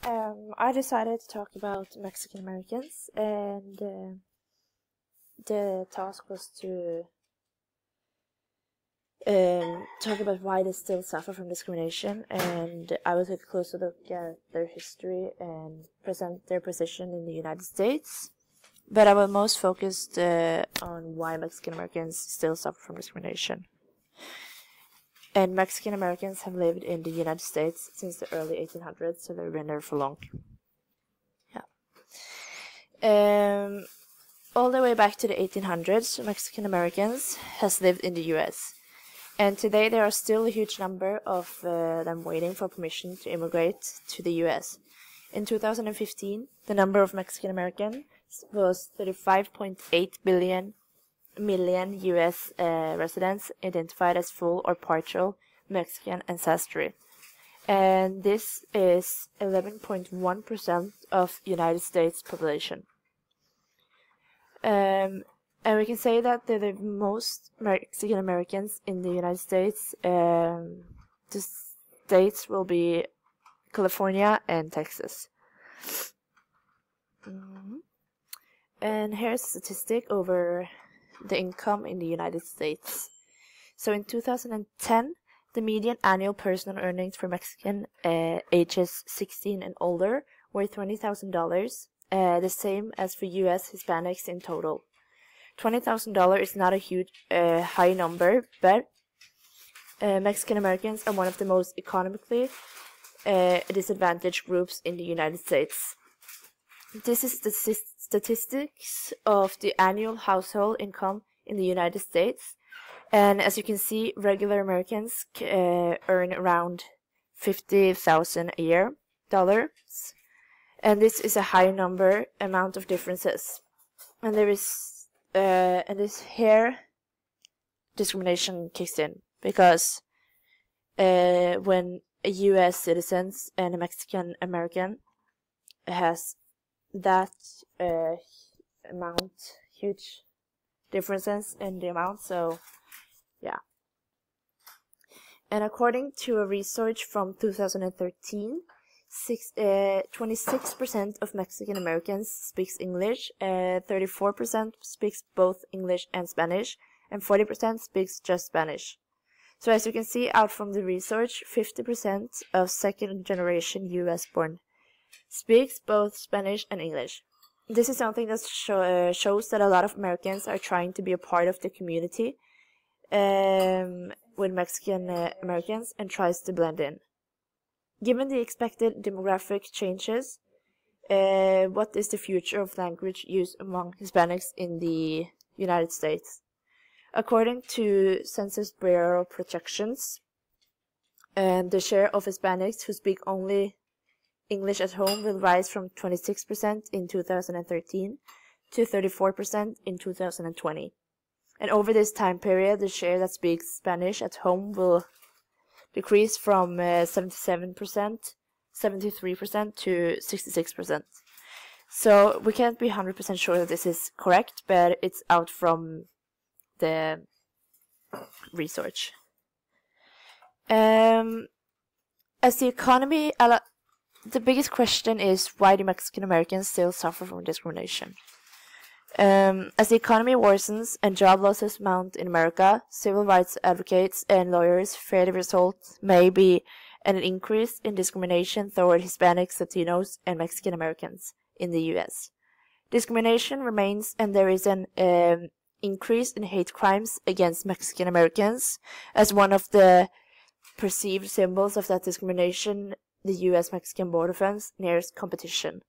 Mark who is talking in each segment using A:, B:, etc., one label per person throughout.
A: I decided to talk about Mexican Americans, and the task was to talk about why they still suffer from discrimination, and I will take a closer look at their history and present their position in the United States. But I will most focus on why Mexican Americans still suffer from discrimination. And Mexican Americans have lived in the United States since the early 1800s, so they've been there for long. Yeah. All the way back to the 1800s, Mexican Americans has lived in the US. And today there are still a huge number of them waiting for permission to immigrate to the US. In 2015, the number of Mexican Americans was 35.8 million US residents identified as full or partial Mexican ancestry. And this is 11.1% of United States population. And we can say that the most Mexican Americans in the United States, the states will be California and Texas. And here's a statistic over the income in the United States. So in 2010, the median annual personal earnings for Mexican ages 16 and older were $20,000, the same as for US Hispanics in total. $20,000 is not a huge high number, but Mexican Americans are one of the most economically disadvantaged groups in the United States. This is the statistics of the annual household income in the United States, and as you can see, regular Americans earn around $50,000 a year, and this is a high amount of differences, and this here discrimination kicks in, because when a US citizen and a Mexican American has that huge differences in the amount, so yeah. And according to a research from 2013, 26% of Mexican Americans speaks English, 34% speaks both English and Spanish, and 40% speaks just Spanish. So as you can see out from the research, 50% of second-generation US-born speaks both Spanish and English. This is something that shows that a lot of Americans are trying to be a part of the community with Mexican Americans and tries to blend in. Given the expected demographic changes, what is the future of language use among Hispanics in the United States? According to Census Bureau projections, the share of Hispanics who speak only English at home will rise from 26% in 2013 to 34% in 2020. And over this time period, the share that speaks Spanish at home will decrease from 73% to 66%. So we can't be 100% sure that this is correct, but it's out from the research. As the economy, the biggest question is why do Mexican Americans still suffer from discrimination? As the economy worsens and job losses mount in America, civil rights advocates and lawyers fear the result may be an increase in discrimination toward Hispanics, Latinos, and Mexican Americans in the U.S. Discrimination remains, and there is an increase in hate crimes against Mexican Americans. As one of the perceived symbols of that discrimination, the U.S.-Mexican border fence nears completion.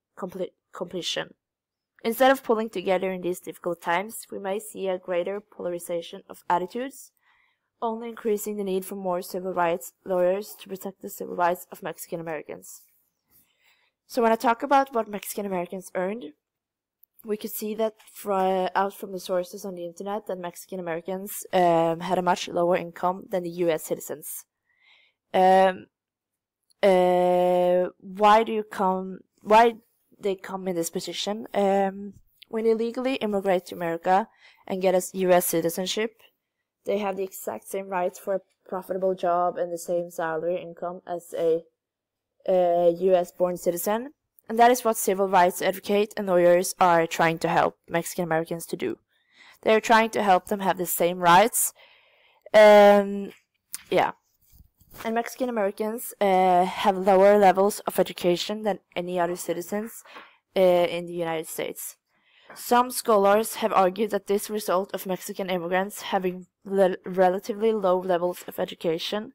A: Instead of pulling together in these difficult times, we may see a greater polarization of attitudes, only increasing the need for more civil rights lawyers to protect the civil rights of Mexican Americans. So when I talk about what Mexican Americans earned, we could see that out from the sources on the internet that Mexican Americans had a much lower income than the U.S. citizens. Why they come in this position? When they legally immigrate to America and get a U.S. citizenship, they have the exact same rights for a profitable job and the same salary income as a US-born citizen, and that is what civil rights advocates and lawyers are trying to help Mexican Americans to do. They're trying to help them have the same rights. Yeah. And Mexican Americans have lower levels of education than any other citizens in the United States. Some scholars have argued that this result of Mexican immigrants having relatively low levels of education,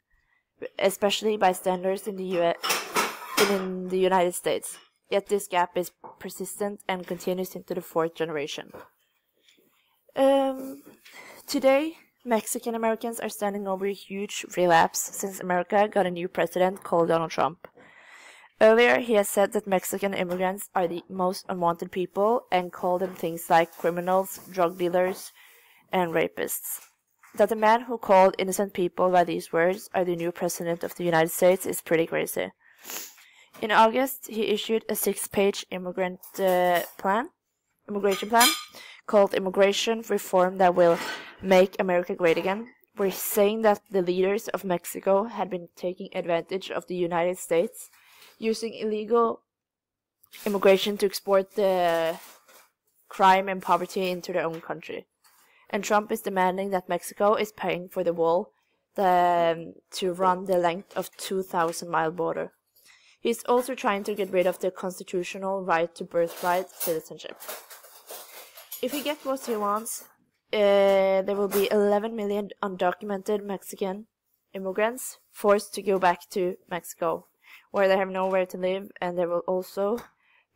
A: especially by standards in the United States. Yet this gap is persistent and continues into the 4th generation. Today, Mexican Americans are standing over a huge relapse since America got a new president called Donald Trump. Earlier, he has said that Mexican immigrants are the most unwanted people and called them things like criminals, drug dealers, and rapists. That the man who called innocent people by these words are the new president of the United States is pretty crazy. In August, he issued a 6-page immigration plan called Immigration Reform That Will Make America Great Again, where he's saying that the leaders of Mexico had been taking advantage of the United States, using illegal immigration to export the crime and poverty into their own country. And Trump is demanding that Mexico is paying for the wall to run the length of 2,000-mile border. He's also trying to get rid of the constitutional right to birthright citizenship. If he gets what he wants, there will be 11 million undocumented Mexican immigrants forced to go back to Mexico, where they have nowhere to live, and there will also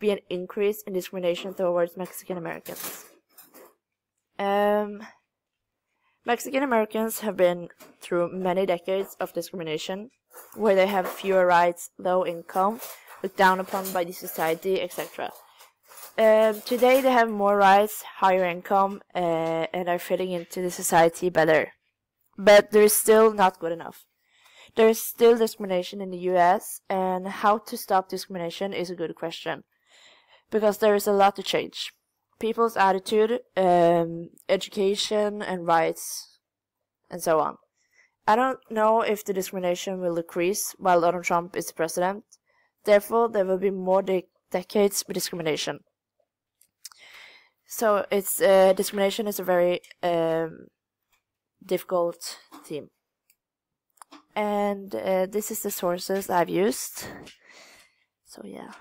A: be an increase in discrimination towards Mexican Americans. Mexican Americans have been through many decades of discrimination, where they have fewer rights, low income, looked down upon by the society, etc. Today they have more rights, higher income, and are fitting into the society better. But there is still not good enough. There is still discrimination in the US, and how to stop discrimination is a good question, because there is a lot to change. People's attitude, education and rights, and so on. I don't know if the discrimination will decrease while Donald Trump is president. Therefore, there will be more decades with discrimination. So it's discrimination is a very difficult theme. And this is the sources I've used. So yeah.